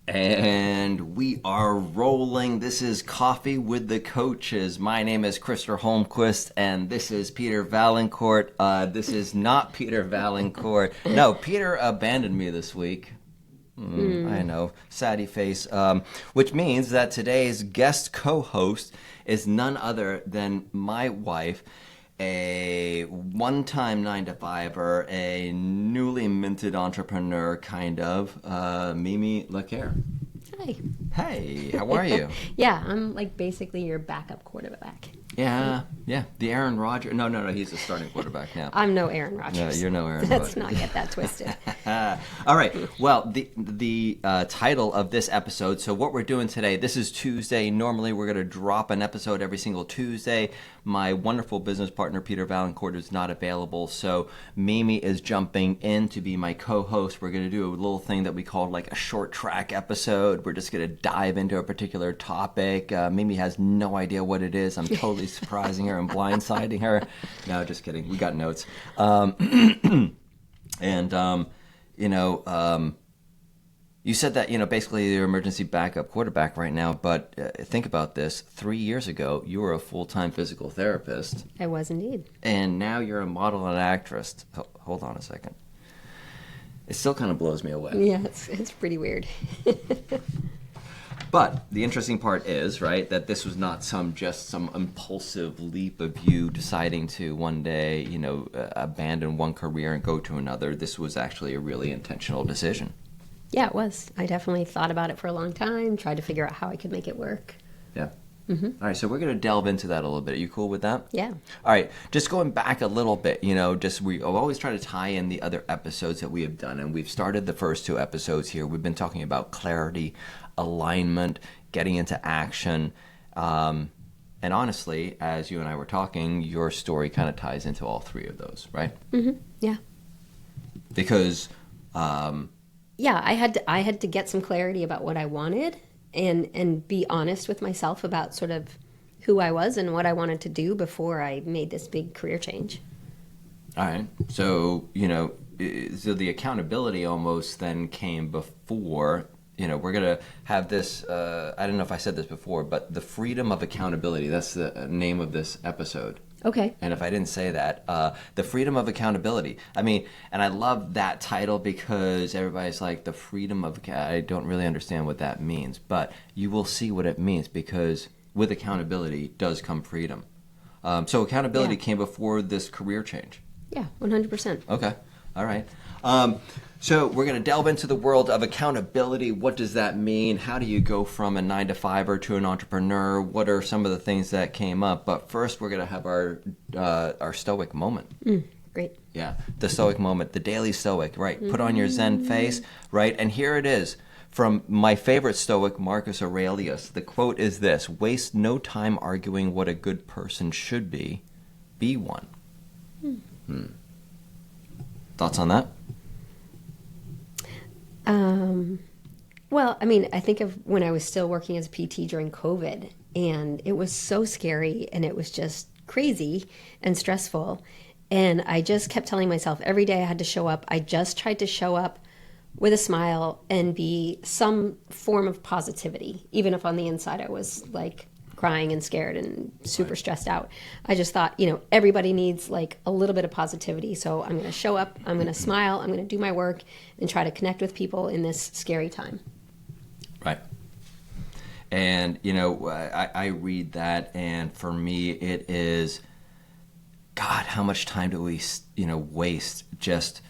And we are rolling. This is Coffee with the Coaches. My name is Christer Holmquist, and this is Peter Valancourt. This is not Peter Valancourt. No, Peter abandoned me this week. I know, saddy face. Which means that today's guest co-host is none other than my wife, a one-time 9-to-5er, a newly minted entrepreneur, kind of, Mimi Laquerre. Hi. Hey, how are you? Yeah, I'm like basically your backup quarterback. Yeah, the Aaron Rodgers. No, he's the starting quarterback now. I'm no Aaron Rodgers. No, you're no Aaron Let's Rodgers. not get that twisted. All right. Well, the title of this episode, so what we're doing today, this is Tuesday. Normally, we're going to drop an episode every single Tuesday. My wonderful business partner, Peter Valancourt, is not available, so Mimi is jumping in to be my co-host. We're going to do a little thing that we call like a short track episode. We're just going to dive into a particular topic. Mimi has no idea what it is. I'm totally surprising her and blindsiding her. No, just kidding. We got notes. You said that, basically you're emergency backup quarterback right now, but think about this. 3 years ago, you were a full-time physical therapist. I was indeed. And now you're a model and actress. Hold on a second. It still kind of blows me away. Yeah, it's pretty weird. But the interesting part is, right, that this was not some impulsive leap of you deciding to one day, abandon one career and go to another. This was actually a really intentional decision. Yeah, it was. I definitely thought about it for a long time, tried to figure out how I could make it work. Yeah. Mm-hmm. All right, so we're going to delve into that a little bit. Are you cool with that? Yeah. All right, just going back a little bit, we always try to tie in the other episodes that we have done, and we've started the first 2 episodes here. We've been talking about clarity, alignment, getting into action, and honestly, as you and I were talking, your story kind of ties into all 3 of those, right? Mm-hmm. Yeah. Because... yeah, I had to get some clarity about what I wanted and be honest with myself about sort of who I was and what I wanted to do before I made this big career change. All right. So, so the accountability almost then came before, we're going to have this, I don't know if I said this before, but the freedom of accountability, that's the name of this episode. Okay. And if I didn't say that, the freedom of accountability. I mean, and I love that title because everybody's like, the freedom of, I don't really understand what that means, but you will see what it means because with accountability does come freedom. So accountability came before this career change. Yeah, 100%. Okay. All right. So we're going to delve into the world of accountability. What does that mean? How do you go from a 9-to-5er to an entrepreneur? What are some of the things that came up? But first, we're going to have our stoic moment. Great. Yeah, the stoic moment, the daily stoic, right? Put on your Zen face, right? And here it is from my favorite stoic, Marcus Aurelius. The quote is this: "Waste no time arguing what a good person should be one." Thoughts on that? Well, I mean, I think of when I was still working as a PT during COVID, and it was so scary, and it was just crazy and stressful. And I just kept telling myself every day I had to show up. I just tried to show up with a smile and be some form of positivity, even if on the inside I was like crying and scared and super stressed out. I just thought, everybody needs like a little bit of positivity. So I'm going to show up, I'm going to smile, I'm going to do my work and try to connect with people in this scary time. Right. And, I read that, and for me it is, God, how much time do we, waste just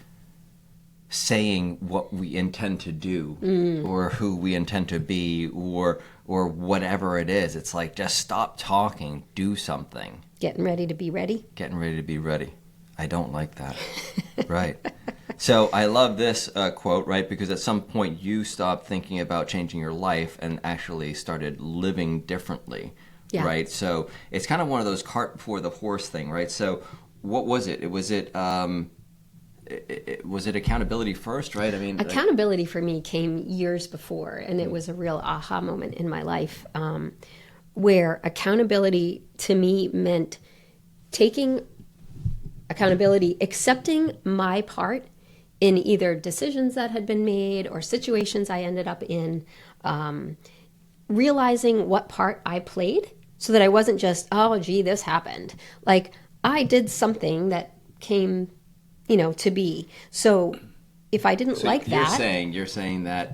saying what we intend to do or who we intend to be or whatever it is. It's like, just stop talking, do something. Getting ready to be ready. Getting ready to be ready. I don't like that. Right. So I love this quote, right? Because at some point you stopped thinking about changing your life and actually started living differently. Yeah. Right. So it's kind of one of those cart before the horse thing, right? So what was it? Was it accountability first, right? I mean, accountability for me came years before, and it was a real aha moment in my life, where accountability to me meant taking accountability, accepting my part in either decisions that had been made or situations I ended up in, realizing what part I played so that I wasn't just, oh, gee, this happened. Like, I did something that came, to be. So if I didn't like that... You're saying that,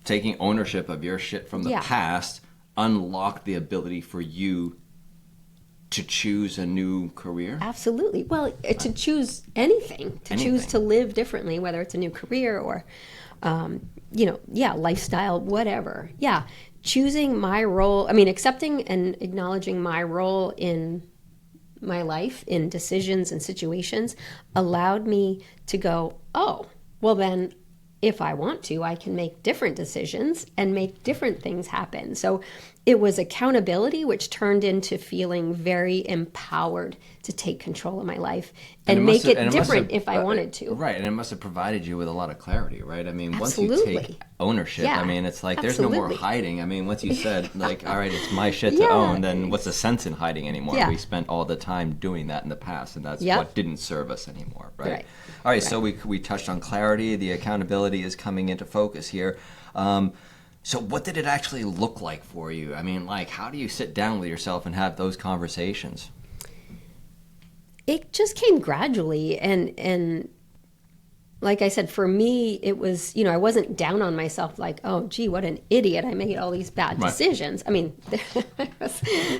taking ownership of your shit from the past unlocked the ability for you to choose a new career? Absolutely. Well, to choose anything, choose to live differently, whether it's a new career or, lifestyle, whatever. Yeah. Choosing my role, accepting and acknowledging my role in my life, in decisions and situations, allowed me to go, oh, well then, if I want to, I can make different decisions and make different things happen. So it was accountability, which turned into feeling very empowered to take control of my life and make it different if I wanted to. Right, and it must have provided you with a lot of clarity, right? Once Absolutely. you take ownership, it's like there's no more hiding. Once you said, like, all right, it's my shit to Yeah. own, then what's the sense in hiding anymore? Yeah. We spent all the time doing that in the past, and that's what didn't serve us anymore, right? All right, so we touched on clarity. The accountability is coming into focus here. So what did it actually look like for you? How do you sit down with yourself and have those conversations? It just came gradually. And like I said, for me, it was, I wasn't down on myself like, oh, gee, what an idiot. I made all these bad decisions.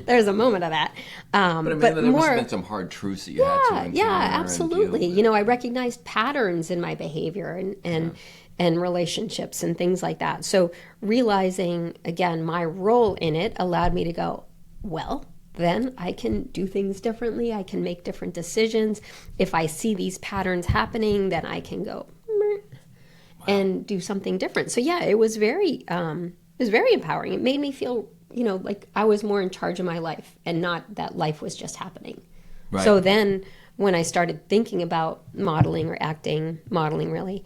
There's a moment of that. But there must have been some hard truths that you had to encounter. Yeah, absolutely. I recognized patterns in my behavior and relationships and things like that. So realizing, again, my role in it allowed me to go, well, then I can do things differently. I can make different decisions. If I see these patterns happening, then I can go and do something different. So yeah, it was very empowering. It made me feel, like I was more in charge of my life and not that life was just happening. Right. So then when I started thinking about modeling or acting, modeling really,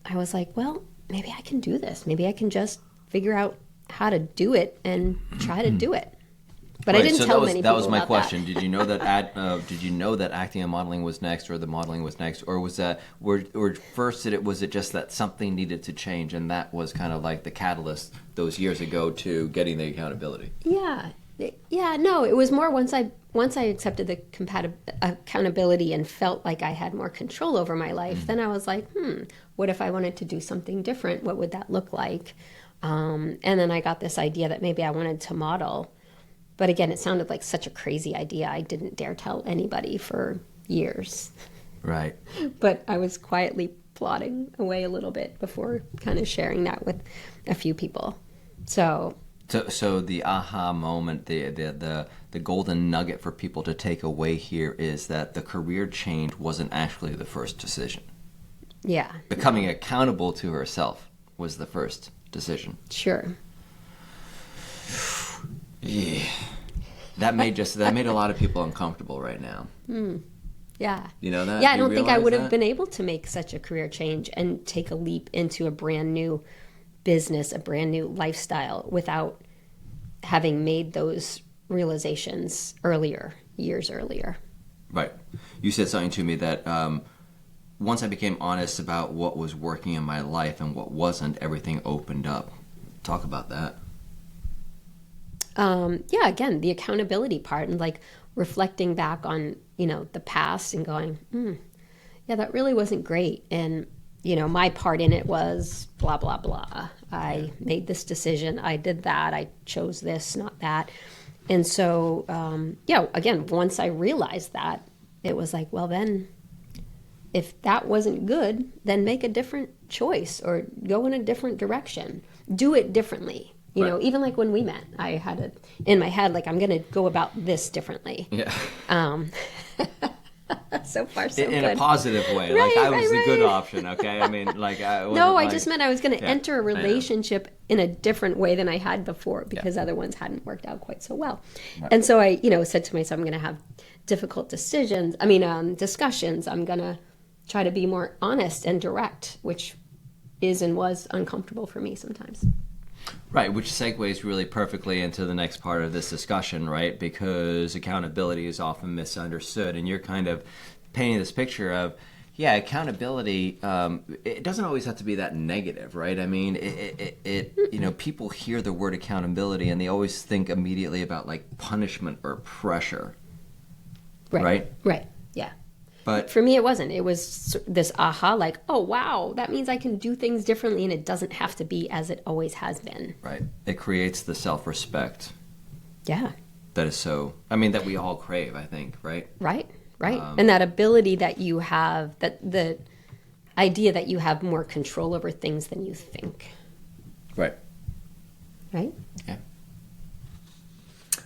I was like, well, maybe I can do this. Maybe I can just figure out how to do it and try to do it. But I didn't tell many people. That was my about question. That. Did you know that acting and modeling was next, or the modeling was next, or was that was it just that something needed to change, and that was kind of like the catalyst those years ago to getting the accountability? Yeah. No, it was more once I accepted the accountability and felt like I had more control over my life. Then I was like, what if I wanted to do something different? What would that look like? And then I got this idea that maybe I wanted to model. But again, it sounded like such a crazy idea. I didn't dare tell anybody for years. Right. But I was quietly plotting away a little bit before kind of sharing that with a few people. So the aha moment, the golden nugget for people to take away here is that the career change wasn't actually the first decision. Yeah. Becoming accountable to herself was the first decision. Sure. Yeah. That made a lot of people uncomfortable right now. Yeah. You know that? Yeah, I don't think I would have been able to make such a career change and take a leap into a brand new business, a brand new lifestyle without having made those realizations years earlier. Right. You said something to me that once I became honest about what was working in my life and what wasn't, everything opened up. Talk about that. Again, the accountability part and like reflecting back on, the past and going, that really wasn't great. And, my part in it was blah, blah, blah. I made this decision. I did that. I chose this, not that. And so, again, once I realized that, it was like, well, then if that wasn't good, then make a different choice or go in a different direction. Do it differently. Even like when we met, I had it in my head, like, I'm going to go about this differently. Yeah. So far, so good. In a positive way. Right, I was the good option, okay? I just meant I was going to enter a relationship in a different way than I had before because other ones hadn't worked out quite so well. Right. And so I, said to myself, I'm going to have difficult discussions. I'm going to try to be more honest and direct, which is and was uncomfortable for me sometimes. Right, which segues really perfectly into the next part of this discussion, right? Because accountability is often misunderstood, and you're kind of painting this picture of, yeah, accountability. It doesn't always have to be that negative, right? I mean, people hear the word accountability and they always think immediately about like punishment or pressure, right? Right. Yeah. But for me, it wasn't. It was this aha, like, oh wow, that means I can do things differently, and it doesn't have to be as it always has been. Right. It creates the self-respect. Yeah. That is so. I mean, that we all crave. I think, right? Right. And that ability that you have, that the idea that you have more control over things than you think. Right. Right? Yeah.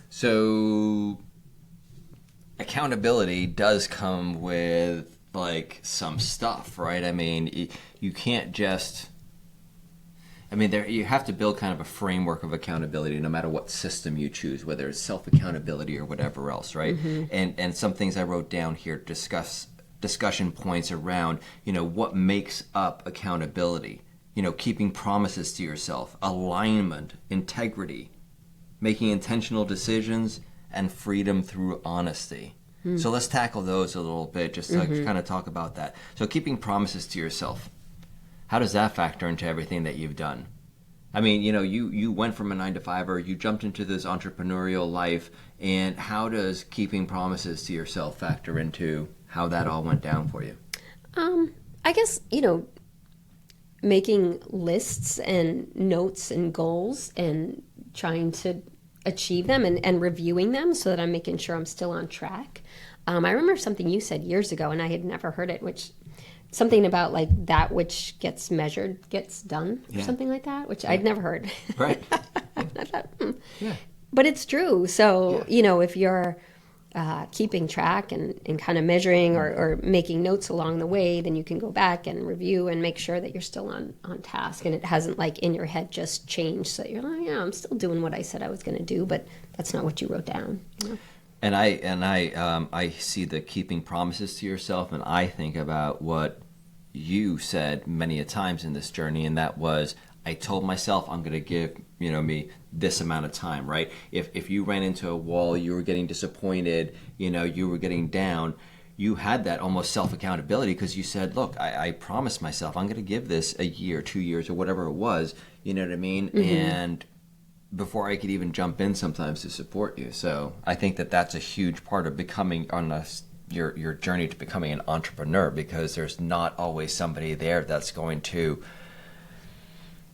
So accountability does come with like some stuff, right? I mean, you can't just. I mean, you have to build kind of a framework of accountability no matter what system you choose, whether it's self-accountability or whatever else, right? Mm-hmm. And some things I wrote down here, discussion points around, what makes up accountability, keeping promises to yourself, alignment, integrity, making intentional decisions, and freedom through honesty. Mm. So let's tackle those a little bit, just to kind of talk about that. So keeping promises to yourself. How does that factor into everything that you've done? I mean, you went from a 9-to-5er, you jumped into this entrepreneurial life, and how does keeping promises to yourself factor into how that all went down for you? I guess, making lists and notes and goals and trying to achieve them and reviewing them so that I'm making sure I'm still on track. I remember something you said years ago, and I had never heard it, which something about like that which gets measured gets done, or something like that, which I'd never heard. Right. I thought, yeah. But it's true. So, if you're keeping track and kind of measuring or making notes along the way, then you can go back and review and make sure that you're still on task and it hasn't like in your head just changed. So you're like, yeah, I'm still doing what I said I was going to do, but that's not what you wrote down. And I see the keeping promises to yourself, and I think about what you said many a times in this journey, and that was, I told myself I'm going to give me this amount of time, right? If you ran into a wall, you were getting disappointed, you were getting down, you had that almost self-accountability because you said, look, I promised myself I'm going to give this a year, 2 years, or whatever it was, you know what I mean? Mm-hmm. And before I could even jump in sometimes to support you. So I think that that's a huge part of becoming your journey to becoming an entrepreneur, because there's not always somebody there that's going to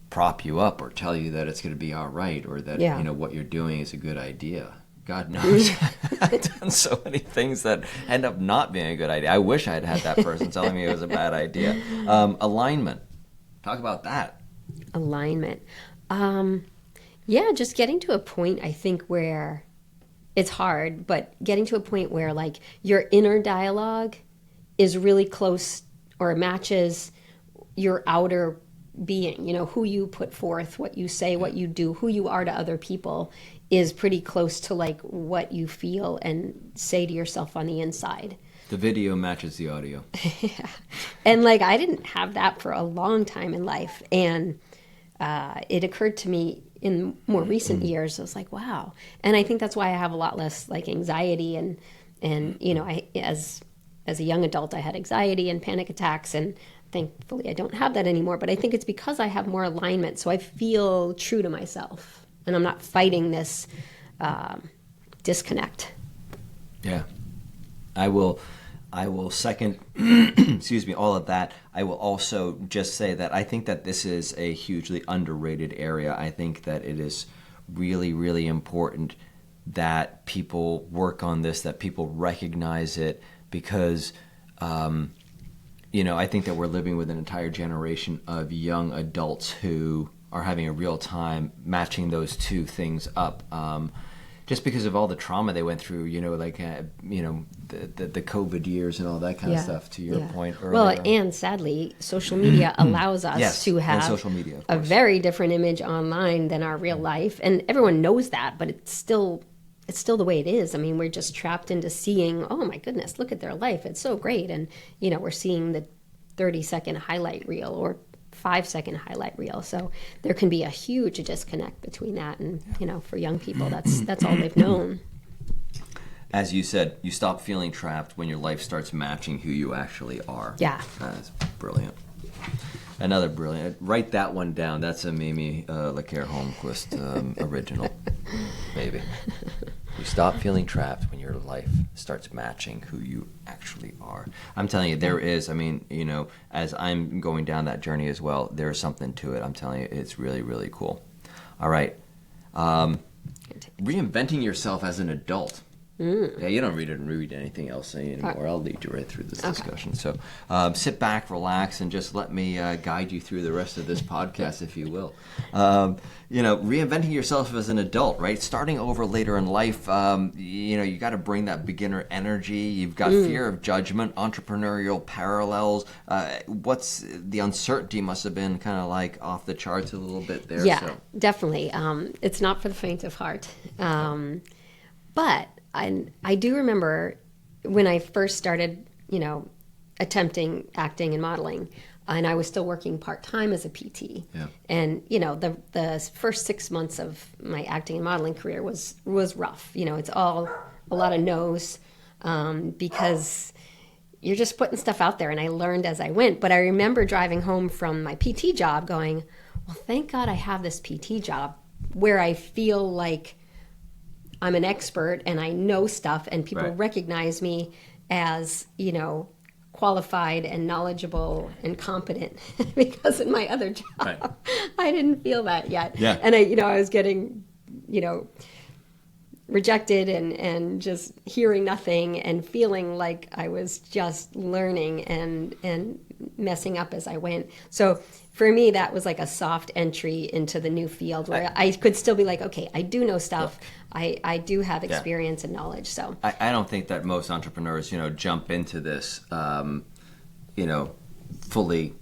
prop you up or tell you that it's going to be all right, or that what you're doing is a good idea. God knows I've done so many things that end up not being a good idea. I wish I'd had that person telling me it was a bad idea. Alignment. Talk about that. Alignment. Yeah, just getting to a point, I think, where it's hard, but getting to a point where like your inner dialogue is really close or matches your outer being, who you put forth, what you say, what you do, who you are to other people is pretty close to like what you feel and say to yourself on the inside. The video matches the audio. Yeah. And like I didn't have that for a long time in life, and it occurred to me in more recent years. I was like, wow. And I think that's why I have a lot less like anxiety and I as a young adult I had anxiety and panic attacks, and thankfully I don't have that anymore, but I think it's because I have more alignment, so I feel true to myself and I'm not fighting this disconnect. Yeah. I will second excuse me, all of that. I will also just say that I think that this is a hugely underrated area. I think that it is really, really important that people work on this, that people recognize it, because I think that we're living with an entire generation of young adults who are having a real time matching those two things up. Just because of all the trauma they went through, the COVID years and all that kind of stuff, to your point earlier. Well, and sadly, social media allows us to have social media, a very different image online than our real life. And everyone knows that, but it's still the way it is. I mean, we're just trapped into seeing, oh my goodness, look at their life. It's so great. And, we're seeing the 30-second highlight reel or 5-second highlight reel. So there can be a huge disconnect between that and, for young people, that's all they've known. As you said, you stop feeling trapped when your life starts matching who you actually are. Yeah. That's brilliant. Another brilliant. Write that one down. That's a Mimi Laquerre Holmquist original. Maybe. You stop feeling trapped when your life starts matching who you actually are. I'm telling you, there is, as I'm going down that journey as well, there's something to it. I'm telling you, it's really, really cool. All right. Reinventing yourself as an adult. Yeah, you don't read anything else anymore. I'll lead you right through this discussion. So sit back, relax, and just let me guide you through the rest of this podcast, if you will. Reinventing yourself as an adult, right? Starting over later in life, you got to bring that beginner energy. You've got fear of judgment, entrepreneurial parallels. What's the uncertainty must have been kind of like off the charts a little bit there. Yeah, definitely. It's not for the faint of heart. But I do remember when I first started, attempting acting and modeling, and I was still working part-time as a PT. Yeah. And, the first 6 months of my acting and modeling career was rough. It's all a lot of no's because you're just putting stuff out there, and I learned as I went. But I remember driving home from my PT job going, well, thank God I have this PT job where I feel like I'm an expert and I know stuff and people recognize me as, qualified and knowledgeable and competent because in my other job, I didn't feel that yet. Yeah. And I was getting, rejected and just hearing nothing and feeling like I was just learning and messing up as I went. So for me, that was like a soft entry into the new field where I could still be like, okay, I do know stuff. I do have experience and knowledge. So I don't think that most entrepreneurs, jump into this, fully.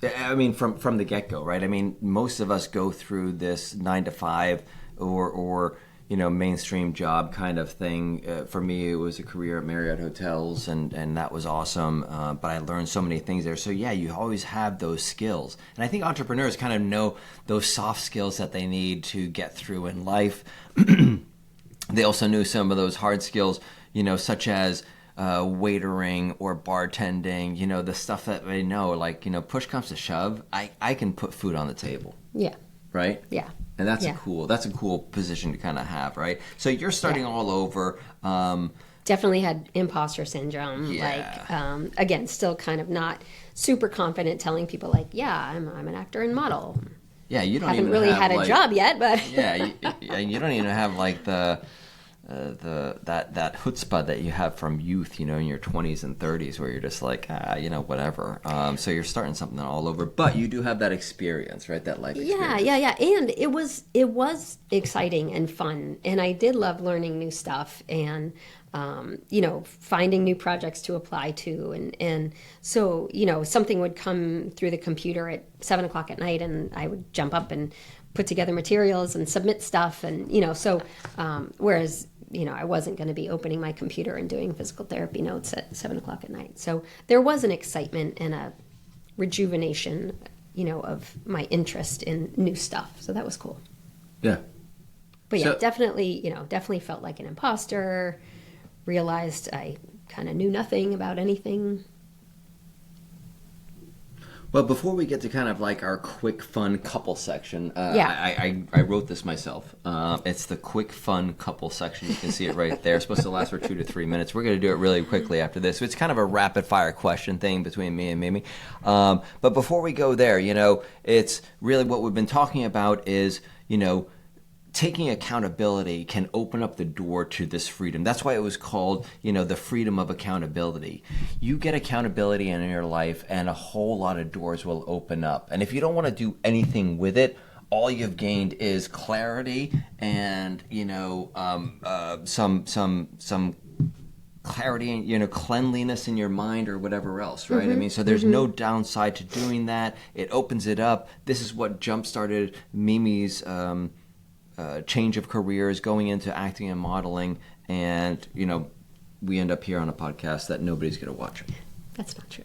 I mean, from the get-go, right? I mean, most of us go through this 9 to 5 or mainstream job kind of thing. For me, it was a career at Marriott Hotels, and that was awesome. But I learned so many things there. So yeah, you always have those skills. And I think entrepreneurs kind of know those soft skills that they need to get through in life. They also knew some of those hard skills, such as waitering or bartending, the stuff that they know, like, push comes to shove, I can put food on the table. Yeah. Right? Yeah. And that's a cool position to kind of have, right? So you're starting all over. Definitely had imposter syndrome. Yeah. Like, again, still kind of not super confident telling people like, yeah, I'm an actor and model. Yeah, you don't haven't even really have, had a job yet, but you don't even have like that chutzpah that you have from youth, in your 20s and 30s, where you're just like, whatever. So you're starting something all over, but you do have that experience, right? That life experience. Yeah. And it was exciting and fun, and I did love learning new stuff and finding new projects to apply to, and so something would come through the computer at 7:00 at night, and I would jump up and put together materials and submit stuff, and whereas I wasn't going to be opening my computer and doing physical therapy notes at 7:00 at night. So there was an excitement and a rejuvenation, of my interest in new stuff. So that was cool. Yeah. But yeah, definitely felt like an imposter. Realized I kind of knew nothing about anything. Well, before we get to kind of like our quick, fun couple section, I wrote this myself. It's the quick, fun couple section. You can see it right there. It's supposed to last for 2 to 3 minutes. We're going to do it really quickly after this. So it's kind of a rapid-fire question thing between me and Mimi. But before we go there, it's really what we've been talking about is, taking accountability can open up the door to this freedom. That's why it was called, the freedom of accountability. You get accountability in your life and a whole lot of doors will open up. And if you don't want to do anything with it, all you've gained is clarity and, some clarity, cleanliness in your mind or whatever else, right? I mean, so there's no downside to doing that. It opens it up. This is what jump-started Mimi's change of careers, going into acting and modeling, and we end up here on a podcast that nobody's going to watch. That's not true.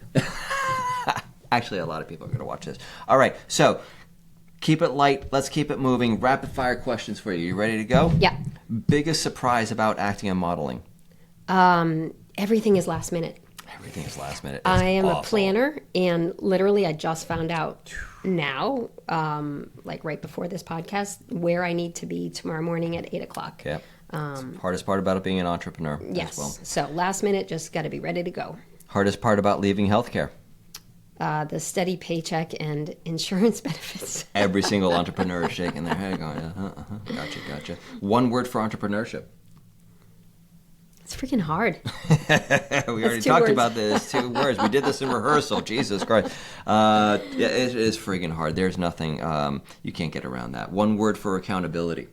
Actually, a lot of people are going to watch this. All right, so keep it light. Let's keep it moving. Rapid fire questions for you. You ready to go? Yeah. Biggest surprise about acting and modeling? Everything is last minute. Everything is last minute. It's I am awful. a planner, and literally I just found out now, like right before this podcast, where I need to be tomorrow morning at 8 o'clock. Yeah. Hardest part about it being an entrepreneur Yes. as well. So last minute, just got to be ready to go. Hardest part about leaving healthcare. The steady paycheck and insurance benefits. Every single entrepreneur is shaking their head going, gotcha. One word for entrepreneurship. It's freaking hard. We already 2 talked words. about this. 2 words. We did this in rehearsal. Jesus Christ. Yeah, it is freaking hard. There's nothing, you can't get around that. One word for accountability.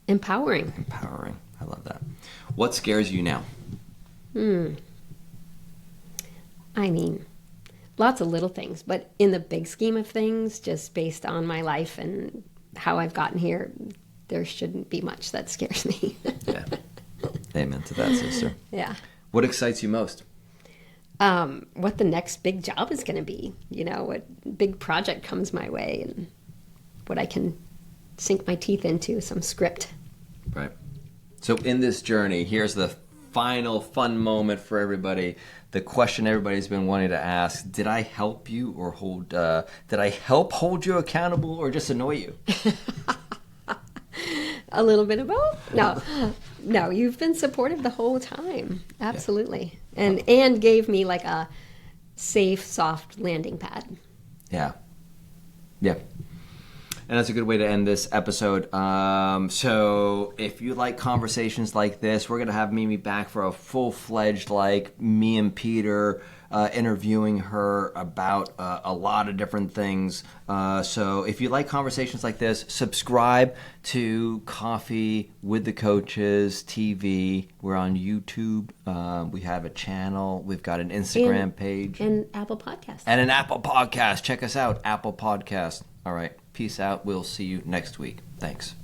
Empowering. Empowering. I love that. What scares you now? I mean, lots of little things, but in the big scheme of things, just based on my life and how I've gotten here, there shouldn't be much that scares me. Yeah. Amen to that, sister. Yeah. What excites you most? What the next big job is going to be, what big project comes my way and what I can sink my teeth into, some script. Right. So in this journey, here's the final fun moment for everybody. The question everybody's been wanting to ask: did I help you or did I help hold you accountable or just annoy you? A little bit of both? No, you've been supportive the whole time. Absolutely. Yeah. And gave me like a safe, soft landing pad. Yeah. And that's a good way to end this episode. So if you like conversations like this, we're going to have Mimi back for a full-fledged, like me and Peter interviewing her about a lot of different things. So if you like conversations like this, subscribe to Coffee with the Coaches TV. We're on YouTube. We have a channel. We've got an Instagram page. And Apple Podcast. And an Apple Podcast. Check us out, Apple Podcast. All right. Peace out. We'll see you next week. Thanks.